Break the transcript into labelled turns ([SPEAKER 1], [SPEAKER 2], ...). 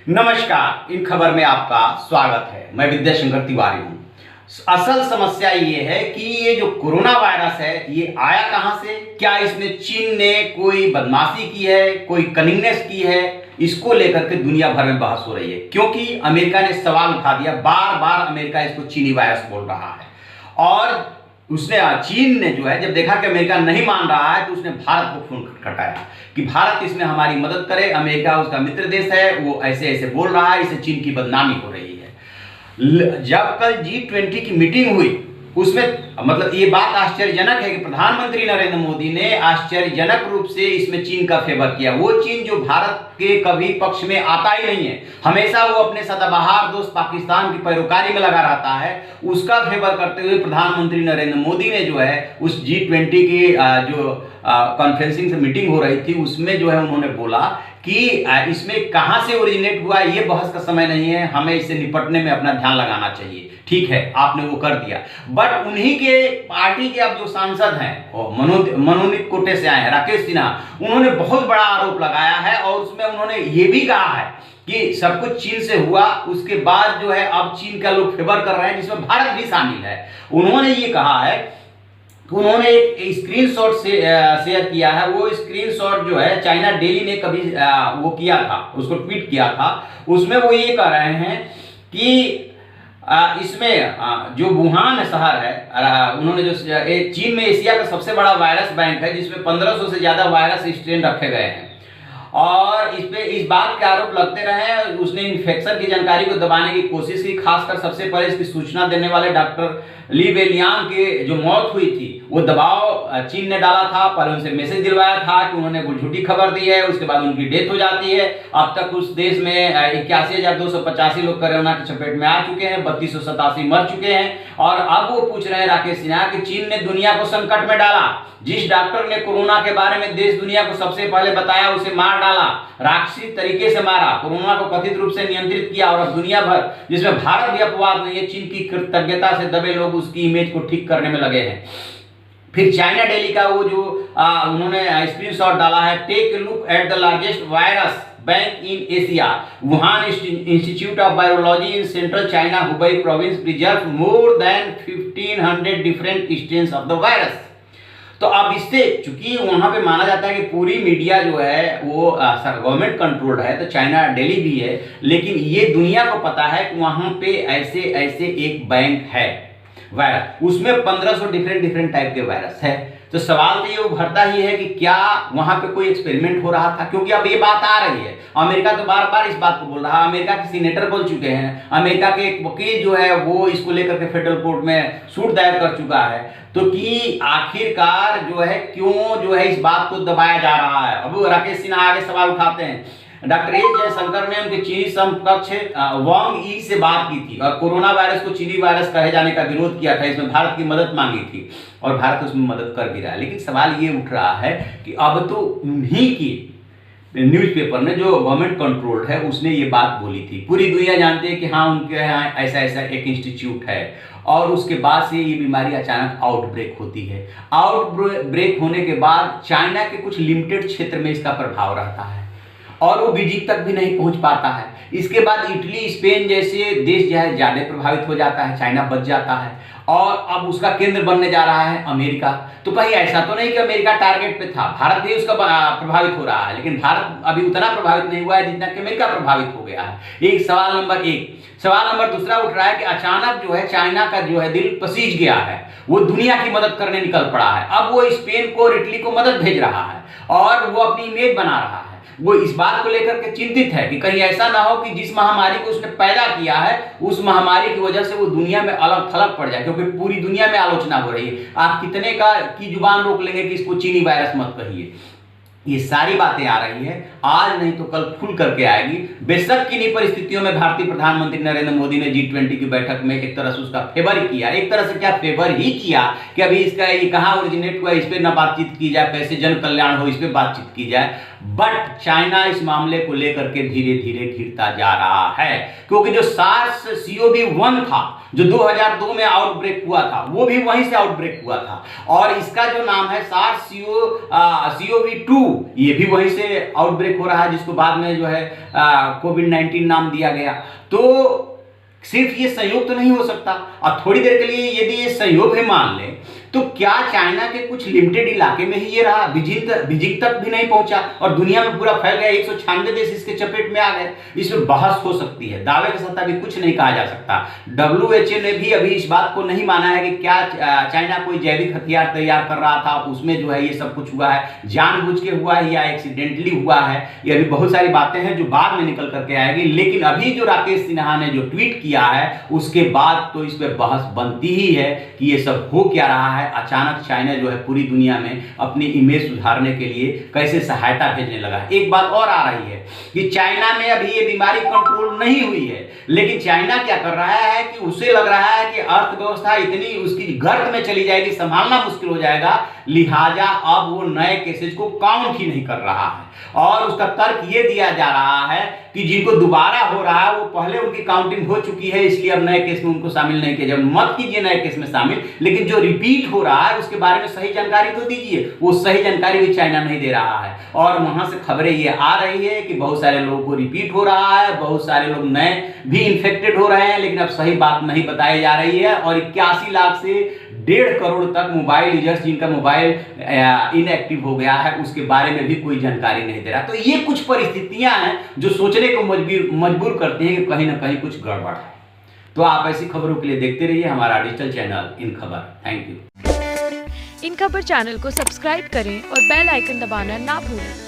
[SPEAKER 1] नमस्कार, इन खबर में आपका स्वागत है। मैं विद्याशंकर तिवारी हूँ। असल समस्या ये है कि ये जो कोरोना वायरस है ये आया कहाँ से, क्या इसमें चीन ने कोई बदमाशी की है, कोई कनिंगनेस की है, इसको लेकर के दुनिया भर में बहस हो रही है। क्योंकि अमेरिका ने सवाल उठा दिया, बार बार अमेरिका इसको चीनी वायरस बोल रहा है और उसने चीन ने जो है जब देखा कि अमेरिका नहीं मान रहा है तो उसने भारत को फोन खटखटाया कि भारत इसमें हमारी मदद करे, अमेरिका उसका मित्र देश है, वो ऐसे ऐसे बोल रहा है, इससे चीन की बदनामी हो रही है। जब कल G20 की मीटिंग हुई उसमें मतलब ये बात आश्चर्यजनक है कि प्रधानमंत्री नरेंद्र मोदी ने आश्चर्यजनक रूप से इसमें चीन का फेवर किया। वो चीन जो भारत के कभी पक्ष में आता ही नहीं है, हमेशा वो अपने सदाबहार दोस्त पाकिस्तान की पैरोकारी में लगा रहता है, उसका फेवर करते हुए प्रधानमंत्री नरेंद्र मोदी ने जो है उस G20 की जो कॉन्फ्रेंसिंग से मीटिंग हो रही थी उसमें जो है उन्होंने बोला कि इसमें कहां से ओरिजिनेट हुआ ये बहस का समय नहीं है, हमें इससे निपटने में अपना ध्यान लगाना चाहिए। ठीक है, आपने वो कर दिया, बट उन्हीं के पार्टी के अब जो सांसद हैं मनोनीत कोटे से आए हैं राकेश सिन्हा, उन्होंने बहुत बड़ा आरोप लगाया है और उसमें उन्होंने ये भी कहा है कि सब कुछ चीन से हुआ, उसके बाद जो है अब चीन का लोग फेवर कर रहे हैं जिसमें भारत भी शामिल है। उन्होंने ये कहा है, उन्होंने एक स्क्रीनशॉट से शेयर किया है। वो स्क्रीनशॉट जो है चाइना डेली ने कभी वो किया था, उसको ट्वीट किया था, उसमें वो ये कह रहे हैं कि इसमें जो वुहान शहर है, उन्होंने जो चीन में एशिया का सबसे बड़ा वायरस बैंक है जिसमें 1500 से ज्यादा वायरस स्ट्रेन रखे गए हैं और इस बात के आरोप लगते रहे। उसने इन्फेक्शन की जानकारी को दबाने की कोशिश की, खासकर सबसे पहले इसकी सूचना देने वाले डॉक्टर ली वेलियांग की जो मौत हुई थी वो दबाव चीन ने डाला था, पहले उनसे मैसेज दिलवाया था कि उन्होंने कोई झूठी खबर दी है, उसके बाद उनकी डेथ हो जाती है। अब तक उस देश में 81,285 लोग कोरोना की चपेट में आ चुके हैं, 3287 मर चुके हैं और अब वो पूछ रहे हैं राकेश सिन्हा कि चीन ने दुनिया को संकट में डाला। जिस डॉक्टर ने कोरोना के बारे में देश दुनिया को सबसे पहले बताया उसे मार डाला, राक्षसी तरीके से मारा, कोरोना को कथित रूप से नियंत्रित किया और अब दुनिया भर जिसमें भारत भी अपवाद नहीं है, चीन की कृतज्ञता से दबे लोग उसकी इमेज को ठीक करने में लगे हैं। फिर चाइना डेली का वो जो उन्होंने स्क्रीनशॉट डाला है, take a look at the largest virus bank in Asia, Wuhan Institute of Virology in central China Hubei province preserve more than 1500 different strains of the virus. तो अब इससे चूंकि वहां पे माना जाता है कि पूरी मीडिया जो है वो गवर्नमेंट कंट्रोल्ड है, तो चाइना डेली भी है, लेकिन ये दुनिया को पता है कि वहां पे ऐसे ऐसे एक बैंक है वायरस, उसमें 1500 डिफरेंट टाइप के वायरस है। तो सवाल तो ये उभरता ही है कि क्या वहां पे कोई एक्सपेरिमेंट हो रहा था, क्योंकि अब ये बात आ रही है। अमेरिका तो बार बार इस बात को बोल रहा है, अमेरिका के सीनेटर बोल चुके हैं, अमेरिका के एक वकील जो है वो इसको लेकर के फेडरल कोर्ट में सूट दायर कर चुका है। तो कि आखिरकार जो है क्यों जो है इस बात को दबाया जा रहा है। अब राकेश सिन्हा आगे सवाल उठाते हैं, डॉक्टर एस जयशंकर ने उनके चीनी समकक्ष वांग यी से बात की थी और कोरोना वायरस को चीनी वायरस कहे जाने का विरोध किया था, इसमें भारत की मदद मांगी थी और भारत उसमें मदद कर भी रहा है। लेकिन सवाल ये उठ रहा है कि अब तो उन्हीं की न्यूज़पेपर ने जो गवर्नमेंट कंट्रोल्ड है उसने ये बात बोली थी, पूरी दुनिया जानती है कि हाँ उनके यहाँ ऐसा ऐसा एक इंस्टीट्यूट है और उसके बाद से ये बीमारी अचानक आउटब्रेक होती है। आउटब्रेक होने के बाद चाइना के कुछ लिमिटेड क्षेत्र में इसका प्रभाव रहता है और वो बीजिंग तक भी नहीं पहुंच पाता है। इसके बाद इटली स्पेन जैसे देश जो है ज्यादा प्रभावित हो जाता है, चाइना बच जाता है और अब उसका केंद्र बनने जा रहा है अमेरिका। तो भाई ऐसा तो नहीं कि अमेरिका टारगेट पे था, भारत भी उसका प्रभावित हो रहा है, लेकिन भारत अभी उतना प्रभावित नहीं हुआ है जितना कि अमेरिका प्रभावित हो गया है। एक सवाल नंबर एक। सवाल नंबर दूसरा उठ रहा है कि अचानक जो है चाइना का जो है दिल पसीज गया है, वो दुनिया की मदद करने निकल पड़ा है। अब वो स्पेन को और इटली को मदद भेज रहा है और वो अपनी इमेज बना रहा है। वो इस बात को लेकर के चिंतित है कि कहीं ऐसा ना हो कि जिस महामारी को उसने पैदा किया है उस महामारी की वजह से वो दुनिया में अलग थलग पड़ जाए, क्योंकि पूरी दुनिया में आलोचना हो रही है। आप कितने की जुबान रोक लेंगे कि इसको चीनी वायरस मत कहिए। ये सारी बातें आ रही है, आज नहीं तो कल खुल करके आएगी। बेशक किन्हीं परिस्थितियों में भारतीय प्रधानमंत्री नरेंद्र मोदी ने G20 की बैठक में एक तरह से उसका फेवर ही किया, एक तरह से क्या फेवर ही किया कि अभी इसका ये कहाँ ओरिजिनेट हुआ इस पर ना बातचीत की जाए, कैसे जन कल्याण हो इस पर बातचीत की जाए। बट चाइना इस मामले को लेकर के धीरे धीरे घिरता जा रहा है, क्योंकि जो सार्स CoV-1 था जो 2002 में आउटब्रेक हुआ था वो भी वहीं से आउटब्रेक हुआ था और इसका जो नाम है सार्स CoV-2 ये भी वहीं से आउटब्रेक हो रहा है, जिसको बाद में जो है कोविड-19 नाम दिया गया। तो सिर्फ ये संयोग तो नहीं हो सकता। और थोड़ी देर के लिए यदि ये संयोग ही मान ले, तो क्या चाइना के कुछ लिमिटेड इलाके में ही ये रहा, बीजिंग तक भी नहीं पहुंचा और दुनिया में पूरा फैल गया, 196 देश इसके चपेट में आ गए? इसमें बहस हो सकती है, दावे के साथ अभी कुछ नहीं कहा जा सकता। WHO ने भी अभी इस बात को नहीं माना है कि क्या चाइना कोई जैविक हथियार तैयार कर रहा था, उसमें जो है ये सब कुछ हुआ है, जानबूझ के हुआ है या एक्सीडेंटली हुआ है। ये अभी बहुत सारी बातें हैं जो बाद में निकल करके आएगी। लेकिन अभी जो राकेश सिन्हा ने जो ट्वीट किया है, उसके बाद तो इस पर बहस बनती ही है कि ये सब हो क्या रहा है। अचानक चाइना जो है पूरी दुनिया में अपनी इमेज सुधारने के लिए कैसे सहायता भेजने लगा है। एक बात और आ रही है कि चाइना में अभी ये बीमारी कंट्रोल नहीं हुई है, लेकिन चाइना क्या कर रहा है कि उसे लग रहा है कि अर्थव्यवस्था इतनी उसकी गर्त में चली जाएगी, संभालना मुश्किल हो जाएगा, लिहाजा अब वो नए केसेज को काउंट ही नहीं कर रहा है। और उसका तर्क ये दिया जा रहा है कि जिनको दोबारा हो रहा है वो पहले उनकी काउंटिंग हो चुकी है, इसलिए अब नए केस में उनको शामिल नहीं किया जाए। मत कीजिए नए केस में शामिल, लेकिन जो रिपीट हो रहा है उसके बारे में सही जानकारी तो दीजिए। वो सही जानकारी भी चाइना नहीं दे रहा है और वहां से खबरें ये आ रही है कि बहुत सारे लोगों को रिपीट हो रहा है, बहुत सारे लोग नए भी इन्फेक्टेड हो रहे हैं, लेकिन अब सही बात नहीं बताई जा रही है। और 81 लाख से 1.5 करोड़ तक मोबाइल यूजर्स जिनका मोबाइल इनएक्टिव हो गया है, उसके बारे में भी कोई जानकारी नहीं दे रहा। तो ये कुछ परिस्थितियां हैं जो सोचने को मजबूर करती हैं कि कहीं ना कहीं कुछ गड़बड़ है। तो आप ऐसी खबरों के लिए देखते रहिए हमारा डिजिटल चैनल इन खबर। Thank you.
[SPEAKER 2] इन खबर चैनल को सब्सक्राइब करें और बेल आइकन दबाना ना भूलें।